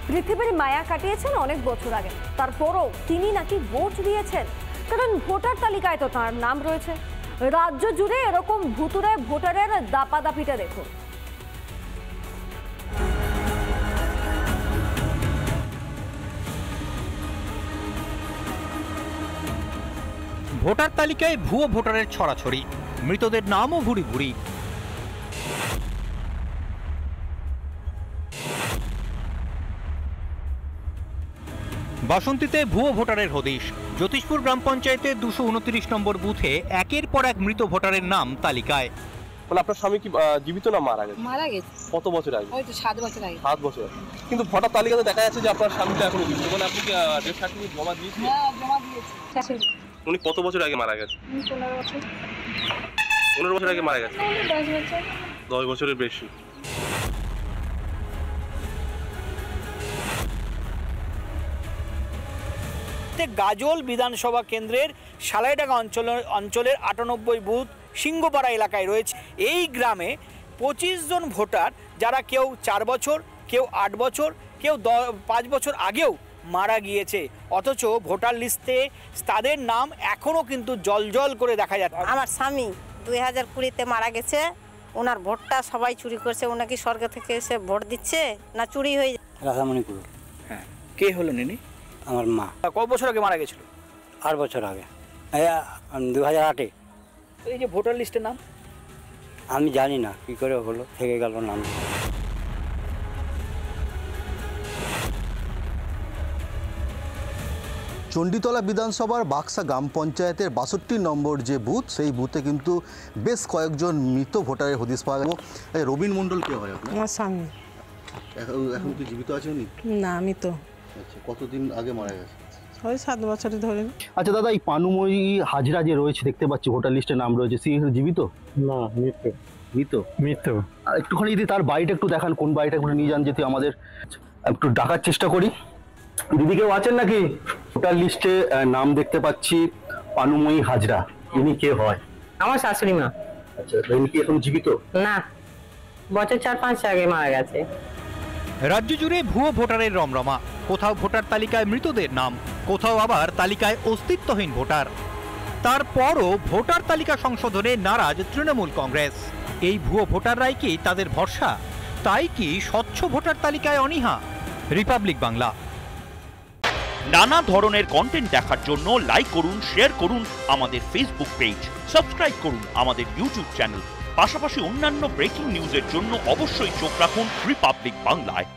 পৃথিবীর মায়া কাটিয়েছেন অনেক বছর আগে, তারপরও তিনি নাকি ভোট দিয়েছেন, কারণ ভোটার তালিকায় তো তার নাম রয়েছে। রাজ্য জুড়ে এরকম ভুতুরে ভোটারের দাপাদাপিটা দেখুন। ভোটার তালিকায় ভুয়ো ভোটারের ছড়াছড়ি, মৃতদের নামও ভুরি ভুরি। বাসন্তীতে ভুয়ো ভোটারের হদিশ। জ্যোতিষপুর গ্রাম পঞ্চায়েতের 229 নম্বর বুথে একের পর এক মৃত ভোটারের নাম তালিকায়। আপনার স্বামী কি জীবিত না মারা গেছে? মারা গেছে। কত বছর আগে? হয়তো 7 বছর আগে। 7 বছর। কিন্তু ভোটার তালিকাতে দেখা যাচ্ছে যে আপনার স্বামীটা এখনো জীবিত। মানে আপনি কি ডেথ সার্টিফিকেট জমা দিয়েছেন? হ্যাঁ, জমা দিয়েছি। উনি কত বছর আগে মারা গেছে? 15 বছর। 15 বছর আগে মারা গেছে। 10 বছর। 10 বছরের বেশি। গাজল বিধানসভা কেন্দ্রের সালাইডাঙ্গা অঞ্চলের 98 বুথ সিংহপাড়া এলাকায় রয়েছে। এই গ্রামে 25 জন ভোটার, যারা কেউ 4 বছর, কেউ 8 বছর, কেউ 5 বছর আগেও মারা গিয়েছে, অথচ ভোটার লিস্টে তাদের নাম এখনও কিন্তু জলজল করে দেখা যাচ্ছে। আমার স্বামী 2020-তে মারা গেছে, ওনার ভোটটা সবাই চুরি করছে। ওনাকে সরকার থেকে এসে ভোট দিচ্ছে না চুরি হয়ে যায়? রাধামণিপুর। হ্যাঁ, কে হলেন ইনি? আমার মা। কত বছর আগে মারা গেছিল? 8 বছর আগে, 2008-এ। এই যে ভোটার লিস্টের নাম আমি জানি না কি করে হলো, থেকে গেল নাম। চণ্ডীতলা বিধানসভার বাক্সা গ্রাম পঞ্চায়েতের 62 নম্বর যে বুথ, সেই বুথে কিন্তু বেশ কয়েকজন মৃত ভোটারের হদিশ পাওয়া গেল। রবীন মণ্ডল কে হয় আপনার? আমার স্বামী। এখন কি জীবিত আছে উনি? না, আমি তো। আচ্ছা, কতদিন আগে মারা গেছে? ওই 7 বছরই ধরে। আচ্ছা দাদা, এই পানুময়ী হাজরা যে রয়েছে, দেখতে পাচ্ছি ভোটার লিস্টে নাম রয়েছে, সে জীবিত? না, মৃত্যু। মৃত্যু। আর একটুখানি যদি তার বাড়িটা একটু দেখান, কোন বাড়িটা একটু নিয়ে যান, যেতে আমাদের একটু ডাকার চেষ্টা করি। দিদি কেউ আছেন নাকি? ভোটার লিস্টে নাম দেখতে পাচ্ছি পানুময়ী হাজরা, ইনি কে হয়? আমার শাশুড়ি মা। আচ্ছা, ইনি কি এখন জীবিত? না, বছর 4-5 আগে মারা গেছে। রাজ্য জুড়ে ভুয়ো ভোটারের রমরমা। কোথাও ভোটার তালিকায় মৃতদের নাম, কোথাও আবার তালিকায় অস্তিত্বহীন ভোটার। তারপরও ভোটার তালিকা সংশোধনে নারাজ তৃণমূল কংগ্রেস। এই ভুয়ো ভোটাররাই কি তাদের ভরসা? তাই কি স্বচ্ছ ভোটার তালিকায় অনীহা? রিপাবলিক বাংলা। নানা ধরনের কন্টেন্ট দেখার জন্য লাইক করুন, শেয়ার করুন আমাদের ফেসবুক পেজ, সাবস্ক্রাইব করুন আমাদের ইউটিউব চ্যানেল। পাশাপাশি অন্যান্য ব্রেকিং নিউজের জন্য অবশ্যই চোখ রাখুন রিপাবলিক বাংলায়।